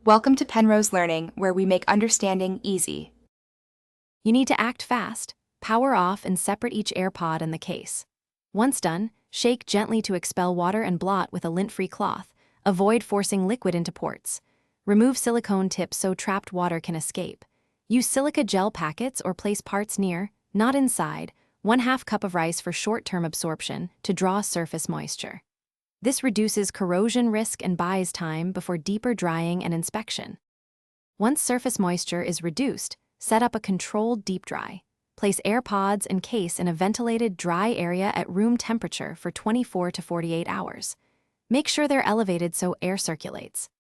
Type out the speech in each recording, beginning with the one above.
Welcome to Penrose Learning, where we make understanding easy. You need to act fast. Power off and separate each AirPod and the case. Once done, shake gently to expel water and blot with a lint-free cloth. Avoid forcing liquid into ports. Remove silicone tips so trapped water can escape. Use silica gel packets or place parts near, not inside, 1/2 cup of rice for short-term absorption to draw surface moisture. This reduces corrosion risk and buys time before deeper drying and inspection. Once surface moisture is reduced, set up a controlled deep dry. Place AirPods and case in a ventilated, dry area at room temperature for 24 to 48 hours. Make sure they're elevated so air circulates.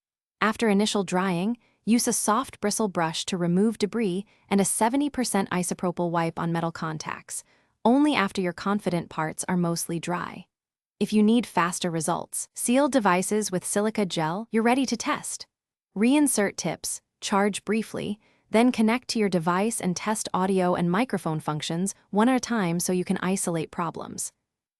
After initial drying, use a soft bristle brush to remove debris and a 70% isopropyl wipe on metal contacts, only after your confident parts are mostly dry. If you need faster results, seal devices with silica gel you're ready to test. Reinsert tips, charge briefly, then connect to your device and test audio and microphone functions one at a time so you can isolate problems.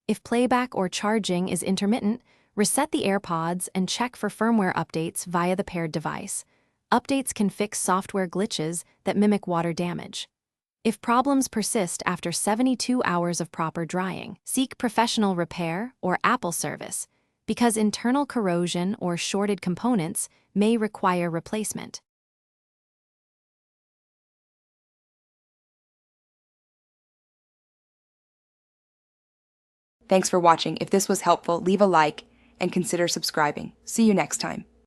If playback or charging is intermittent, reset the AirPods and check for firmware updates via the paired device. Updates can fix software glitches that mimic water damage. If problems persist after 72 hours of proper drying, seek professional repair or Apple service, because internal corrosion or shorted components may require replacement. Thanks for watching. If this was helpful, leave a like and consider subscribing. See you next time.